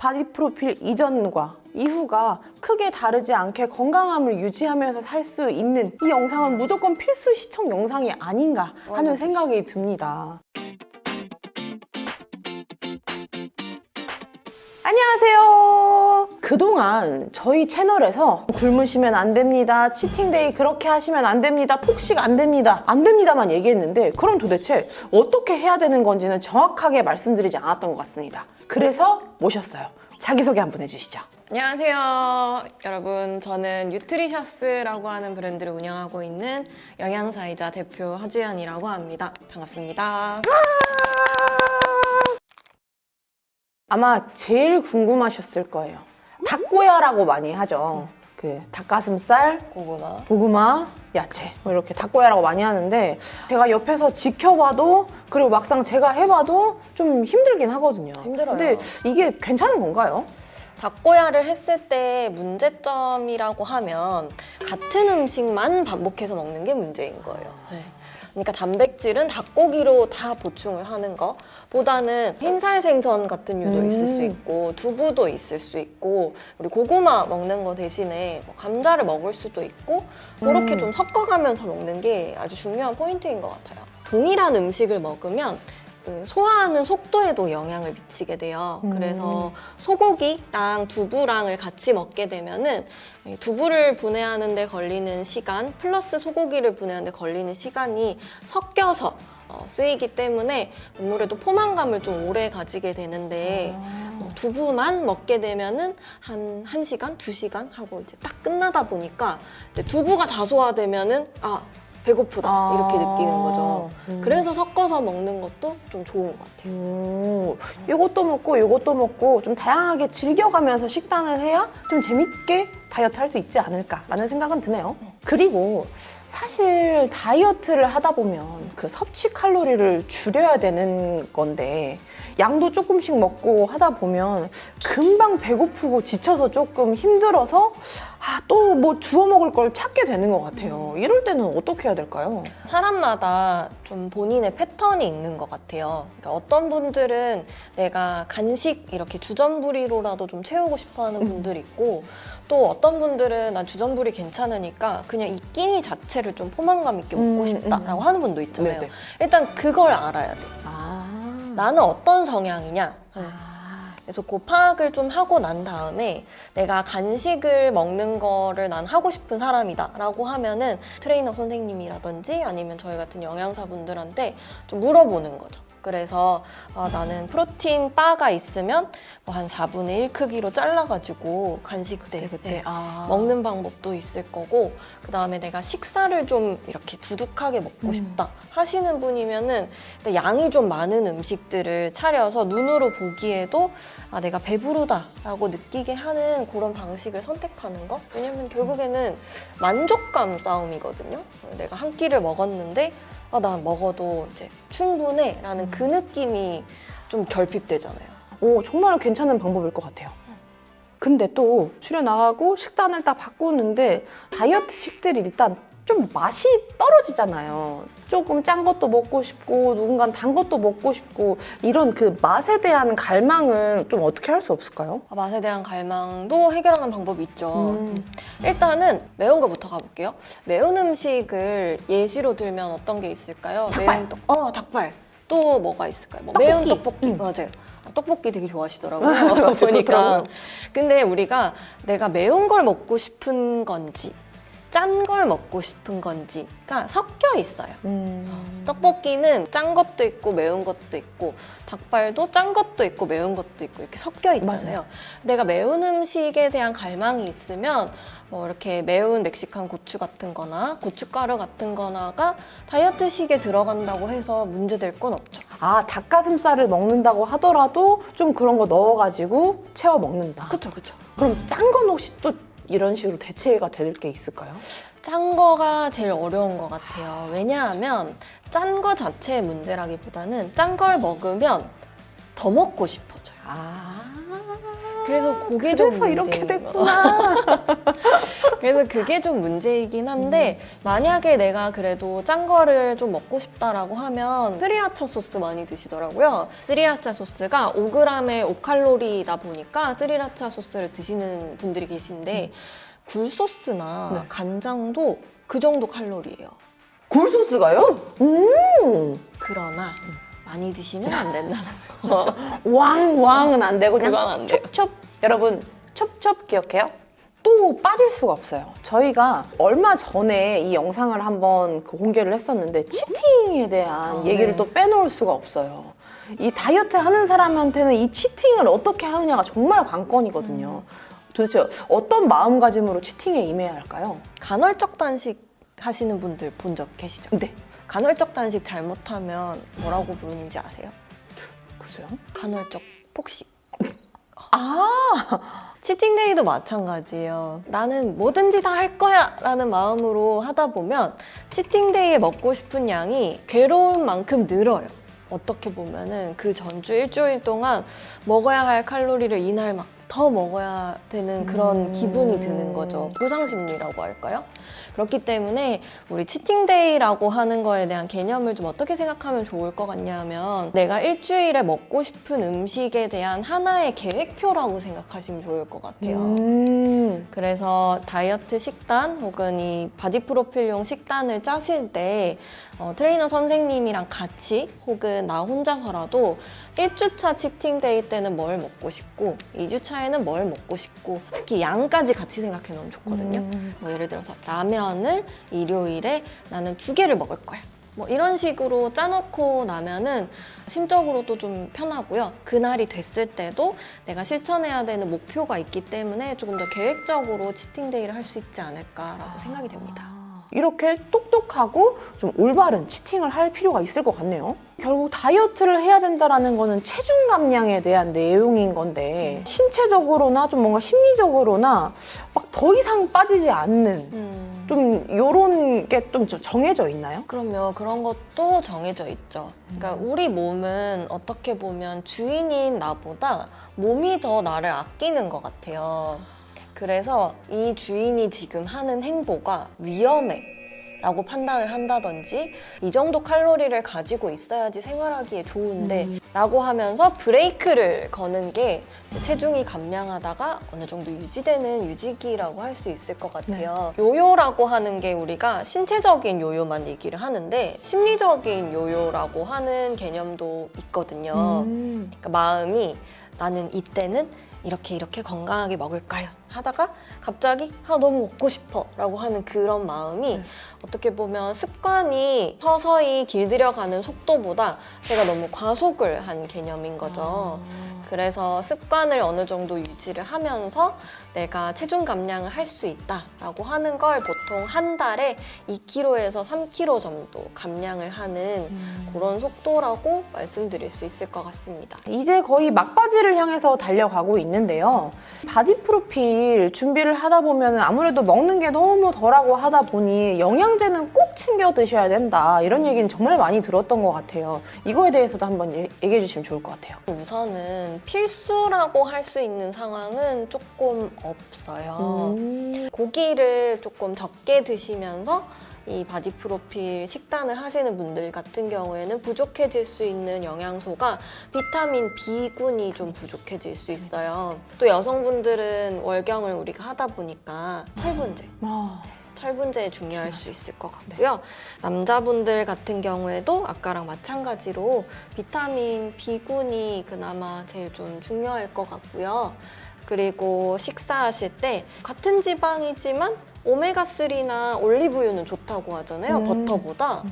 바디 프로필 이전과 이후가 크게 다르지 않게 건강함을 유지하면서 살 수 있는 이 영상은 무조건 필수 시청 영상이 아닌가 하는 생각이 듭니다. 안녕하세요. 그동안 저희 채널에서 굶으시면 안 됩니다, 치팅데이 그렇게 하시면 안 됩니다, 폭식 안 됩니다, 안 됩니다만 얘기했는데 그럼 도대체 어떻게 해야 되는 건지는 정확하게 말씀드리지 않았던 것 같습니다. 그래서 모셨어요. 자기소개 한번 해주시죠. 안녕하세요. 여러분, 저는 뉴트리셔스라고 하는 브랜드를 운영하고 있는 영양사이자 대표 하주연이라고 합니다. 반갑습니다. 아마 제일 궁금하셨을 거예요. 닭고야라고 많이 하죠. 그 닭가슴살, 고구마. 고구마, 야채 뭐 이렇게 닭고야라고 많이 하는데 제가 옆에서 지켜봐도 그리고 막상 제가 해봐도 좀 힘들긴 하거든요. 힘들어요. 근데 이게 괜찮은 건가요? 닭고야를 했을 때 문제점이라고 하면 같은 음식만 반복해서 먹는 게 문제인 거예요. 그러니까 단백질은 닭고기로 다 보충을 하는 거 보다는 흰살 생선 같은 류도 있을 수 있고 두부도 있을 수 있고 우리 고구마 먹는 거 대신에 뭐 감자를 먹을 수도 있고 그렇게 좀 섞어가면서 먹는 게 아주 중요한 포인트인 것 같아요. 동일한 음식을 먹으면 그 소화하는 속도에도 영향을 미치게 돼요. 그래서 소고기랑 두부랑을 같이 먹게 되면은 두부를 분해하는 데 걸리는 시간 플러스 소고기를 분해하는 데 걸리는 시간이 섞여서 쓰이기 때문에 아무래도 포만감을 좀 오래 가지게 되는데 두부만 먹게 되면은 한 1시간, 2시간 하고 이제 딱 끝나다 보니까 이제 두부가 다 소화되면은 배고프다 이렇게 느끼는 거죠. 그래서 섞어서 먹는 것도 좀 좋은 것 같아요. 이것도 먹고 이것도 먹고 좀 다양하게 즐겨가면서 식단을 해야 좀 재밌게 다이어트 할 수 있지 않을까라는 생각은 드네요. 그리고 사실 다이어트를 하다 보면 그 섭취 칼로리를 줄여야 되는 건데 양도 조금씩 먹고 하다 보면 금방 배고프고 지쳐서 조금 힘들어서 또 뭐 주워 먹을 걸 찾게 되는 것 같아요. 이럴 때는 어떻게 해야 될까요? 사람마다 좀 본인의 패턴이 있는 것 같아요. 그러니까 어떤 분들은 내가 간식 이렇게 주전부리로라도 좀 채우고 싶어 하는 분들이 있고 또 어떤 분들은 난 주전부리 괜찮으니까 그냥 이 끼니 자체를 좀 포만감 있게 먹고 싶다라고 하는 분도 있잖아요. 네네. 일단 그걸 알아야 돼. 나는 어떤 성향이냐. 그래서 그 파악을 좀 하고 난 다음에 내가 간식을 먹는 거를 난 하고 싶은 사람이다 라고 하면은 트레이너 선생님이라든지 아니면 저희 같은 영양사분들한테 좀 물어보는 거죠. 그래서 나는 프로틴 바가 있으면 뭐 한 4분의 1 크기로 잘라가지고 간식 때 먹는 방법도 있을 거고 그 다음에 내가 식사를 좀 이렇게 두둑하게 먹고 싶다 하시는 분이면은 양이 좀 많은 음식들을 차려서 눈으로 보기에도 내가 배부르다라고 느끼게 하는 그런 방식을 선택하는 거. 왜냐면 결국에는 만족감 싸움이거든요. 내가 한 끼를 먹었는데 나 먹어도 이제 충분해 라는 그 느낌이 좀 결핍되잖아요. 정말 괜찮은 방법일 것 같아요. 근데 또 줄여 나가고 식단을 딱 바꾸는데 다이어트식들이 일단 좀 맛이 떨어지잖아요. 조금 짠 것도 먹고 싶고 누군가는 단 것도 먹고 싶고 이런 그 맛에 대한 갈망은 좀 어떻게 할 수 없을까요? 맛에 대한 갈망도 해결하는 방법이 있죠. 일단은 매운 거부터 가볼게요. 매운 음식을 예시로 들면 어떤 게 있을까요? 닭발. 매운 닭발. 또 뭐가 있을까요? 떡볶이. 매운 떡볶이. 맞아요. 떡볶이 되게 좋아하시더라고요. 보니까. 근데 우리가 내가 매운 걸 먹고 싶은 건지 짠 걸 먹고 싶은 건지가 섞여 있어요. 떡볶이는 짠 것도 있고 매운 것도 있고 닭발도 짠 것도 있고 매운 것도 있고 이렇게 섞여 있잖아요. 맞아요. 내가 매운 음식에 대한 갈망이 있으면 뭐 이렇게 매운 멕시칸 고추 같은 거나 고춧가루 같은 거나가 다이어트식에 들어간다고 해서 문제될 건 없죠. 닭가슴살을 먹는다고 하더라도 좀 그런 거 넣어가지고 채워 먹는다. 그쵸. 그럼 짠 건 혹시 또 이런 식으로 대체가 될 게 있을까요? 짠 거가 제일 어려운 것 같아요. 왜냐하면 짠 거 자체의 문제라기보다는 짠 걸 먹으면 더 먹고 싶어져요. 그래서 그게 좀 그래서 이렇게 문제인 됐구나. 그래서 그게 좀 문제이긴 한데 만약에 내가 그래도 짠 거를 좀 먹고 싶다라고 하면 스리라차 소스 많이 드시더라고요. 스리라차 소스가 5g에 5칼로리다 보니까 스리라차 소스를 드시는 분들이 계신데 굴소스나 네. 간장도 그 정도 칼로리예요. 굴소스가요? 그러나 많이 드시면 안 된다는 거. 왕은 안 되고 그냥 그건 안 돼요. 첩첩. 여러분 첩첩 기억해요? 또 빠질 수가 없어요. 저희가 얼마 전에 이 영상을 한번 공개를 했었는데 치팅에 대한 얘기를 네. 또 빼놓을 수가 없어요. 이 다이어트 하는 사람한테는 이 치팅을 어떻게 하느냐가 정말 관건이거든요. 도대체 어떤 마음가짐으로 치팅에 임해야 할까요? 간헐적 단식 하시는 분들 본 적 계시죠? 네. 간헐적 단식 잘못하면 뭐라고 부르는지 아세요? 글쎄요. 간헐적 폭식. 아, 치팅데이도 마찬가지예요. 나는 뭐든지 다 할 거야 라는 마음으로 하다 보면 치팅데이에 먹고 싶은 양이 괴로운 만큼 늘어요. 어떻게 보면은 그 전주 일주일 동안 먹어야 할 칼로리를 이날 막 더 먹어야 되는 그런 기분이 드는 거죠. 보상 심리라고 할까요? 그렇기 때문에 우리 치팅데이라고 하는 거에 대한 개념을 좀 어떻게 생각하면 좋을 것 같냐면 내가 일주일에 먹고 싶은 음식에 대한 하나의 계획표라고 생각하시면 좋을 것 같아요. 그래서 다이어트 식단 혹은 이 바디 프로필용 식단을 짜실 때 트레이너 선생님이랑 같이 혹은 나 혼자서라도 1주차 치팅데이 때는 뭘 먹고 싶고 2주차에는 뭘 먹고 싶고 특히 양까지 같이 생각해 놓으면 좋거든요. 뭐 예를 들어서 라면을 일요일에 나는 2개를 먹을 거야. 뭐 이런 식으로 짜놓고 나면은 심적으로도 좀 편하고요. 그날이 됐을 때도 내가 실천해야 되는 목표가 있기 때문에 조금 더 계획적으로 치팅데이를 할 수 있지 않을까라고 생각이 됩니다. 이렇게 똑똑하고 좀 올바른 치팅을 할 필요가 있을 것 같네요. 결국 다이어트를 해야 된다는 거는 체중 감량에 대한 내용인 건데 신체적으로나 좀 뭔가 심리적으로나 막 더 이상 빠지지 않는 좀 요런 게 좀 정해져 있나요? 그럼요. 그런 것도 정해져 있죠. 그러니까 우리 몸은 어떻게 보면 주인인 나보다 몸이 더 나를 아끼는 것 같아요. 그래서 이 주인이 지금 하는 행보가 위험해 라고 판단을 한다든지 이 정도 칼로리를 가지고 있어야지 생활하기에 좋은데 라고 하면서 브레이크를 거는 게 체중이 감량하다가 어느 정도 유지되는 유지기라고 할 수 있을 것 같아요. 요요라고 하는 게 우리가 신체적인 요요만 얘기를 하는데 심리적인 요요라고 하는 개념도 있거든요. 그러니까 마음이 나는 이때는 이렇게 건강하게 먹을까요? 하다가 갑자기 너무 먹고 싶어 라고 하는 그런 마음이 어떻게 보면 습관이 서서히 길들여가는 속도보다 제가 너무 과속을 한 개념인 거죠. 그래서 습관을 어느 정도 유지를 하면서 내가 체중 감량을 할 수 있다라고 하는 걸 보통 한 달에 2kg에서 3kg 정도 감량을 하는 그런 속도라고 말씀드릴 수 있을 것 같습니다. 이제 거의 막바지를 향해서 달려가고 있는데요. 바디 프로필 준비를 하다 보면 아무래도 먹는 게 너무 덜하고 하다 보니 영양제는 꼭 챙겨 드셔야 된다. 이런 얘기는 정말 많이 들었던 것 같아요. 이거에 대해서도 한번 얘기해 주시면 좋을 것 같아요. 우선은 필수라고 할 수 있는 상황은 조금 없어요. 고기를 조금 적게 드시면서 이 바디 프로필 식단을 하시는 분들 같은 경우에는 부족해질 수 있는 영양소가 비타민 B군이 좀 부족해질 수 있어요. 또 여성분들은 월경을 우리가 하다 보니까 철분제. 철분제 중요할 수 있을 것 같고요. 남자분들 같은 경우에도 아까랑 마찬가지로 비타민 B군이 그나마 제일 좀 중요할 것 같고요. 그리고 식사하실 때 같은 지방이지만 오메가3나 올리브유는 좋다고 하잖아요. 버터보다.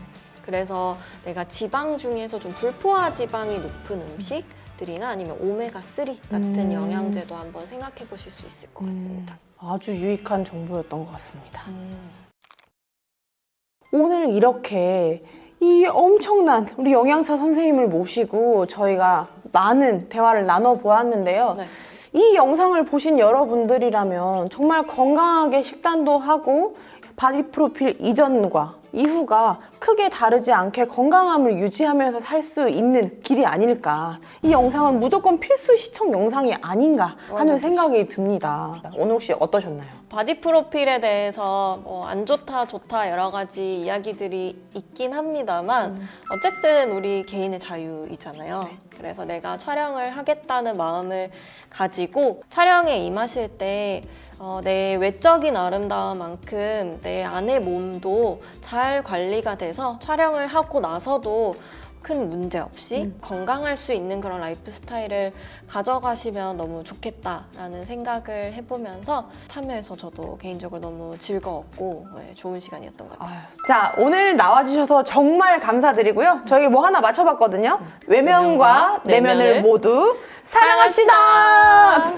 그래서 내가 지방 중에서 좀 불포화 지방이 높은 음식들이나 아니면 오메가3 같은 영양제도 한번 생각해 보실 수 있을 것 같습니다. 아주 유익한 정보였던 것 같습니다. 오늘 이렇게 이 엄청난 우리 영양사 선생님을 모시고 저희가 많은 대화를 나눠보았는데요. 네. 이 영상을 보신 여러분들이라면 정말 건강하게 식단도 하고 바디 프로필 이전과 이후가 크게 다르지 않게 건강함을 유지하면서 살 수 있는 길이 아닐까. 이 영상은 무조건 필수 시청 영상이 아닌가 하는 완전 생각이 듭니다. 오늘 혹시 어떠셨나요? 바디 프로필에 대해서 안 좋다, 좋다 여러 가지 이야기들이 있긴 합니다만 어쨌든 우리 개인의 자유이잖아요. 그래서 내가 촬영을 하겠다는 마음을 가지고 촬영에 임하실 때 내 외적인 아름다움만큼 내 안의 몸도 잘 관리가 돼서 촬영을 하고 나서도 큰 문제 없이 건강할 수 있는 그런 라이프 스타일을 가져가시면 너무 좋겠다라는 생각을 해보면서 참여해서 저도 개인적으로 너무 즐거웠고 좋은 시간이었던 것 같아요. 자, 오늘 나와주셔서 정말 감사드리고요. 저희 뭐 하나 맞춰봤거든요. 외면과 내면을 모두 사랑합시다.